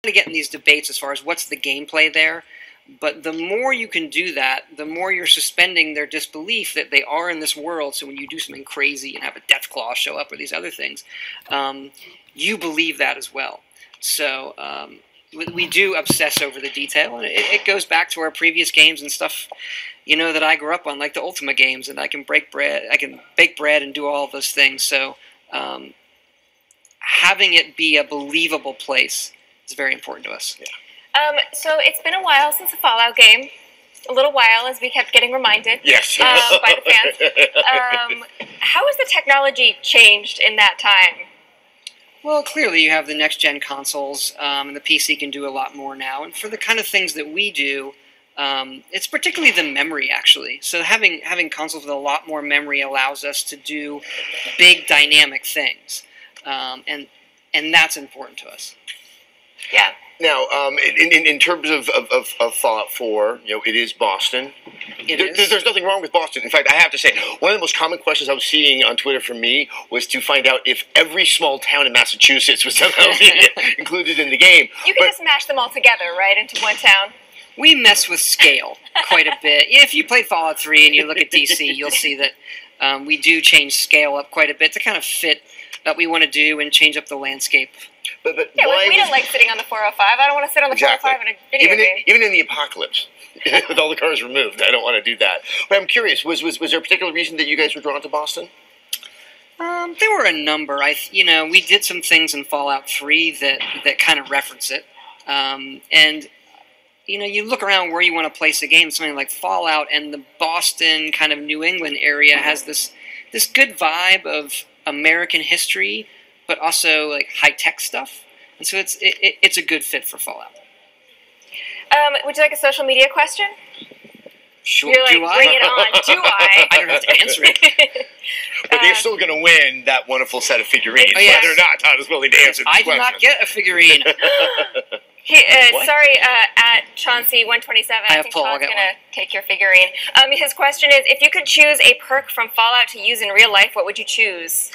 to get in these debates as far as what's the gameplay there. But the more you can do that, the more you're suspending their disbelief that they are in this world. So when you do something crazy and have a death claw show up or these other things, you believe that as well. So we do obsess over the detail, and it goes back to our previous games and stuff, that I grew up on, like the Ultima games, and I can bake bread and do all of those things. So having it be a believable place is very important to us. Yeah. So it's been a while since a Fallout game. A little while, as we kept getting reminded Yes. by the fans. How has the technology changed in that time? Well, clearly you have the next-gen consoles, and the PC can do a lot more now. And for the kind of things that we do, it's particularly the memory, actually. So having consoles with a lot more memory allows us to do big, dynamic things. And that's important to us. Yeah. Now, in terms of Fallout 4, it is Boston. There's nothing wrong with Boston. In fact, I have to say, one of the most common questions I was seeing on Twitter from me was to find out if every small town in Massachusetts was somehow included in the game. You can just mash them all together, right, into one town. We mess with scale quite a bit. If you play Fallout 3 and you look at DC, you'll see that we do change scale up quite a bit to kind of fit what we want to do and change up the landscape. But yeah, we don't like sitting on the 405. I don't want to sit on the 405 in a video game. Even in the apocalypse, with all the cars removed, I don't want to do that. But I'm curious, was there a particular reason that you guys were drawn to Boston? There were a number. We did some things in Fallout 3 that kind of reference it. And you look around where you want to place a game, something like Fallout, and the Boston kind of New England area has this good vibe of American history, but also like high-tech stuff. And so it's a good fit for Fallout. Would you like a social media question? Sure. You're like, do I? bring it on. Do I? I don't have to answer it. But they're still going to win that wonderful set of figurines, yes. whether or not Todd is willing to answer this I question. did not get a figurine. Sorry, at Chauncey127, I think Paul, Todd's going to take your figurine. His question is, if you could choose a perk from Fallout to use in real life, what would you choose?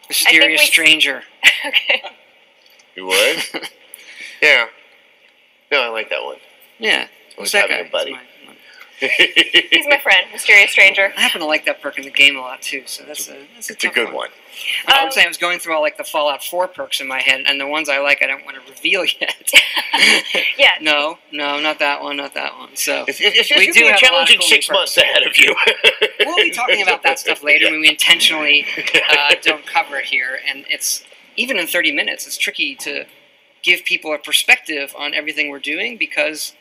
Mysterious stranger. Okay. You would? Yeah. No, I like that one. Yeah. Who's that guy? Buddy. He's my friend, mysterious stranger. I happen to like that perk in the game a lot too, so that's a good one. I'm saying I was going through all like the Fallout 4 perks in my head, and the ones I like I don't want to reveal yet. Yeah. No, not that one, not that one. So we do have a challenging 6 months ahead of you. We'll be talking about that stuff later. I mean, we intentionally don't cover it here, and it's even in 30 minutes. It's tricky to give people a perspective on everything we're doing because,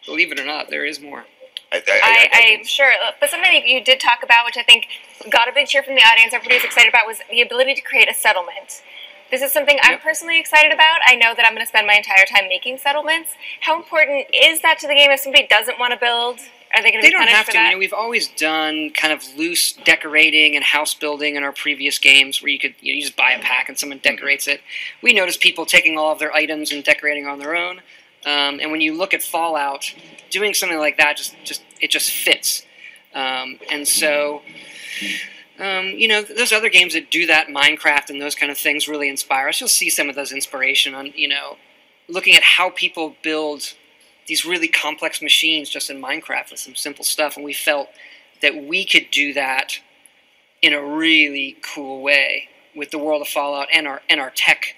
believe it or not, there is more. I'm sure. But something you did talk about, which I think got a big cheer from the audience, everybody was excited about, was the ability to create a settlement. This is something I'm personally excited about. I know that I'm going to spend my entire time making settlements. How important is that to the game if somebody doesn't want to build? Are they going to be punished for that? They don't have to. We've always done kind of loose decorating and house building in our previous games where you just buy a pack and someone decorates it. We notice people taking all of their items and decorating on their own. And when you look at Fallout, doing something like that it just fits. And so, those other games that do that, Minecraft and those kind of things, really inspire us. You'll see some of those inspiration on, looking at how people build these really complex machines just in Minecraft with some simple stuff. And we felt that we could do that in a really cool way with the world of Fallout and our tech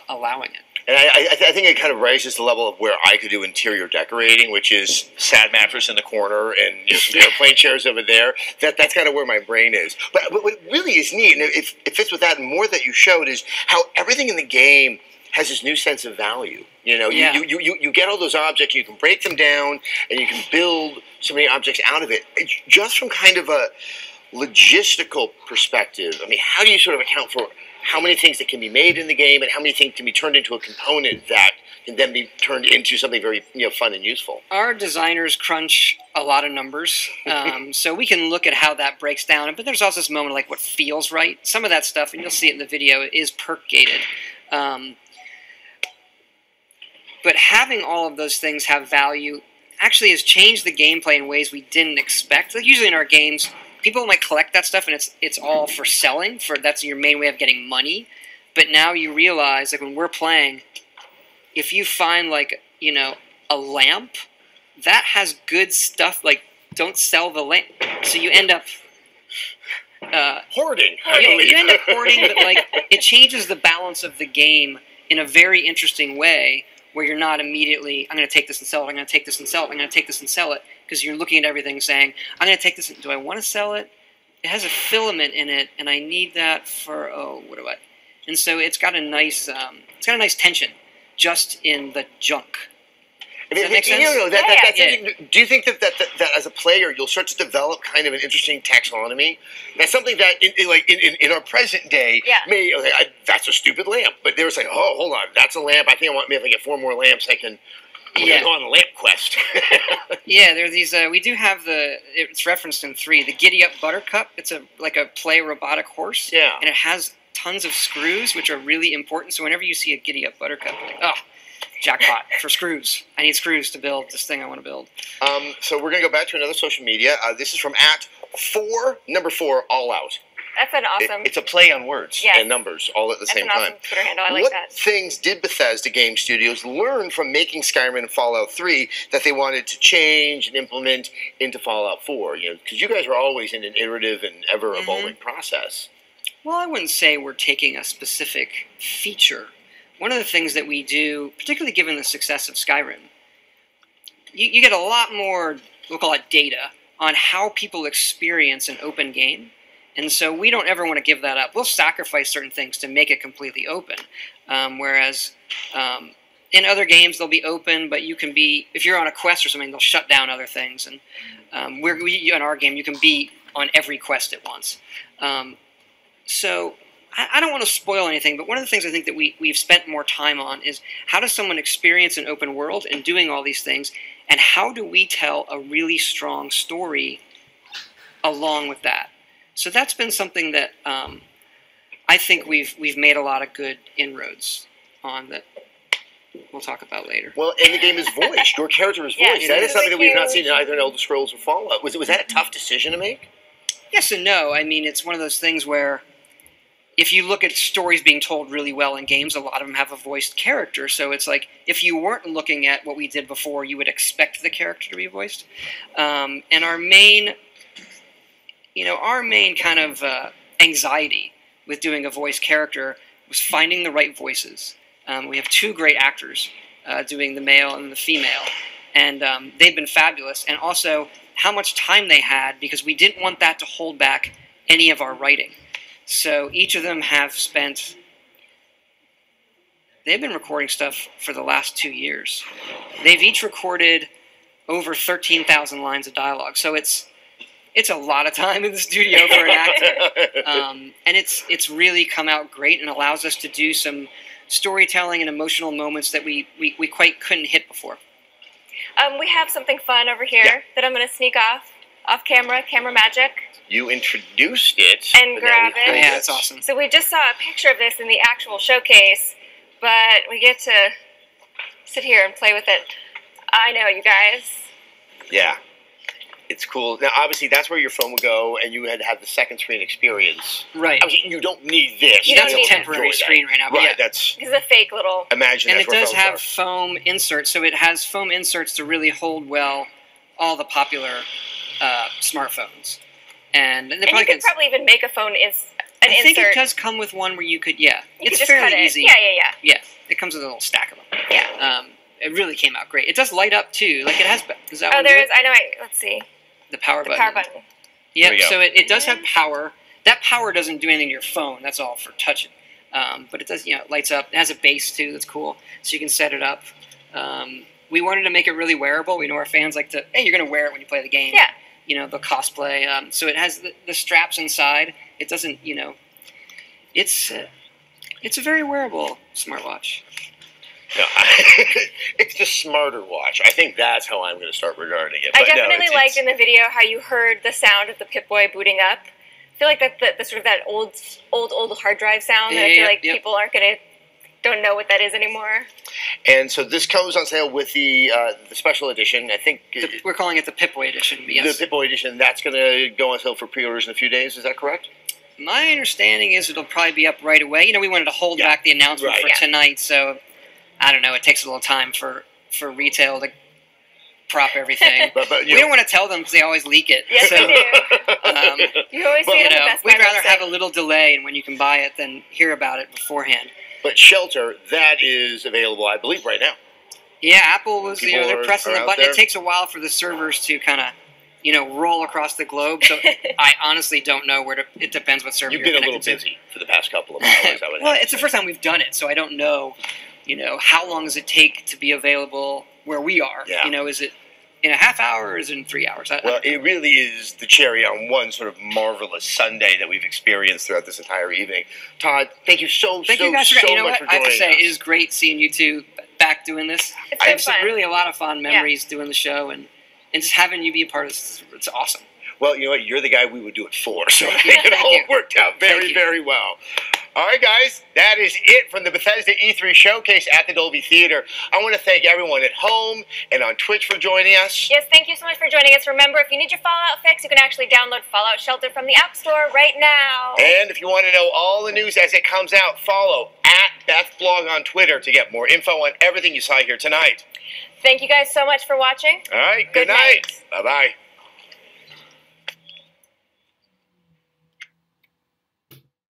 allowing it. And I think it kind of raises the level of where I could do interior decorating, which is sad mattress in the corner and some airplane chairs over there. That's kind of where my brain is. But what really is neat, and it fits with that and more that you showed, is how everything in the game has this new sense of value. You get all those objects, you can break them down, and you can build so many objects out of it. Just from kind of a logistical perspective, I mean, how do you sort of account for how many things that can be made in the game and how many things can be turned into a component that can then be turned into something very fun and useful? Our designers crunch a lot of numbers, so we can look at how that breaks down. But there's also this moment like what feels right. Some of that stuff, and you'll see it in the video, is perk-gated. But having all of those things have value actually has changed the gameplay in ways we didn't expect. Like usually in our games, people might collect that stuff, and it's all for selling. That's your main way of getting money. But now you realize, like when we're playing, if you find like a lamp that has good stuff, like don't sell the lamp. So you end up hoarding. You end up hoarding, but like it changes the balance of the game in a very interesting way, where you're not immediately, I'm going to take this and sell it, I'm going to take this and sell it, I'm going to take this and sell it, because you're looking at everything saying, I'm going to take this, do I want to sell it? It has a filament in it, and I need that for, what do I? And so it's got a nice tension just in the junk. Does that make sense? Do you think that as a player you'll start to develop kind of an interesting taxonomy? That's something that in our present day, that's a stupid lamp, but they were saying, oh, hold on, that's a lamp. I think if I get 4 more lamps, I can go on a lamp quest. Yeah, there are these. We do have it's referenced in 3, the Giddy Up Buttercup. It's like a play robotic horse. Yeah, and it has tons of screws, which are really important. So whenever you see a Giddy Up Buttercup, you're like, oh, jackpot for screws. I need screws to build this thing I want to build. So we're going to go back to another social media. This is from number 4, All Out. That's an awesome... It's a play on words and numbers all at the same time. That's an awesome Twitter handle. I like that. What things did Bethesda Game Studios learn from making Skyrim and Fallout 3 that they wanted to change and implement into Fallout 4? Because you guys are always in an iterative and ever-evolving process. Well, I wouldn't say we're taking a specific feature. One of the things that we do, particularly given the success of Skyrim, you get a lot more, we'll call it data, on how people experience an open game. And so we don't ever want to give that up. We'll sacrifice certain things to make it completely open. Whereas in other games, they'll be open, but you can be, if you're on a quest or something, they'll shut down other things. And in our game, you can be on every quest at once. So I don't want to spoil anything, but one of the things I think that we've spent more time on is how does someone experience an open world and doing all these things, and how do we tell a really strong story along with that? So that's been something that I think we've made a lot of good inroads on that we'll talk about later. Well, and the game is voiced. Your character is voiced. That is something that we've not seen in either Elder Scrolls or Fallout. Was that a tough decision to make? Yes and no. I mean, it's one of those things where if you look at stories being told really well in games, a lot of them have a voiced character. So it's like, if you weren't looking at what we did before, you would expect the character to be voiced. And our main kind of anxiety with doing a voiced character was finding the right voices. We have 2 great actors doing the male and the female, and they've been fabulous. And also how much time they had, because we didn't want that to hold back any of our writing. So each of them they've been recording stuff for the last 2 years. They've each recorded over 13,000 lines of dialogue. So it's a lot of time in the studio for an actor. And it's really come out great and allows us to do some storytelling and emotional moments that we quite couldn't hit before. We have something fun over here that I'm going to sneak off camera magic. You introduced it. And grab it. Oh, yeah, that's awesome. So we just saw a picture of this in the actual showcase, but we get to sit here and play with it. I know, you guys. Yeah. It's cool. Now, obviously, that's where your phone would go, and you had to have the second screen experience. Right. Obviously, you don't need this. That's a temporary screen right now. Right, that's... This is a fake little... Imagine and that's it where does phones have are. foam inserts, so it has foam inserts to really hold well all the popular smartphones. And you could probably even make a phone insert. I think it does come with one where you could, it's fairly easy. Yeah. It comes with a little stack of them. Yeah. It really came out great. It does light up, too. Like, it has... Does that oh, one there do is... it? I know. Let's see. The power button. Power button. Yep, so it does have power. That power doesn't do anything to your phone. That's all for touching. But it does, it lights up. It has a base, too, that's cool. So you can set it up. We wanted to make it really wearable. We know our fans like to, hey, you're going to wear it when you play the game. Yeah. The cosplay. So it has the straps inside. It doesn't, it's a very wearable smartwatch. No, it's the smarter watch. I think that's how I'm going to start regarding it. I definitely liked in the video how you heard the sound of the Pip-Boy booting up. I feel like that's the sort of that old hard drive sound that I feel like people aren't going to don't know what that is anymore. And so this comes on sale with the special edition. I think We're calling it the Pip-Boy edition. Yes. the Pip-Boy edition. That's going to go on sale for pre-orders in a few days. Is that correct? My understanding is it'll probably be up right away. You know, we wanted to hold back the announcement for tonight, so I don't know. It takes a little time for retail to prop everything. but we don't want to tell them because they always leak it. Yes, so, they do. You always see it on the Best Buy we'd rather website. have a little delay and when you can buy it than hear about it beforehand. But Shelter, that is available, I believe, right now. Yeah, Apple was, People they're pressing the are out button. there. It takes a while for the servers to kind of, roll across the globe. So I honestly don't know it depends what server You've you're been a little connected busy for the past couple of hours, I would Well, have it's to the say. first time we've done it, so I don't know, how long does it take to be available where we are? Yeah. Is it in a half hour or is it in 3 hours? Well, it really is the cherry on one sort of marvelous Sunday that we've experienced throughout this entire evening. Todd, thank you so Thank you guys for much what? for I have to joining say, us. it is great seeing you two back doing this. It's I been have fun. really a lot of fond memories doing the show, and just having you be a part of this, it's awesome. Well, you know what? You're the guy we would do it for, so I Thank you. think it Thank all you. worked out Thank very, you. very well. All right, guys, that is it from the Bethesda E3 Showcase at the Dolby Theater. I want to thank everyone at home and on Twitch for joining us. Yes, thank you so much for joining us. Remember, if you need your Fallout fix, you can actually download Fallout Shelter from the App Store right now. And if you want to know all the news as it comes out, follow @BethBlog on Twitter to get more info on everything you saw here tonight. Thank you guys so much for watching. All right, good Good night. night. Bye-bye.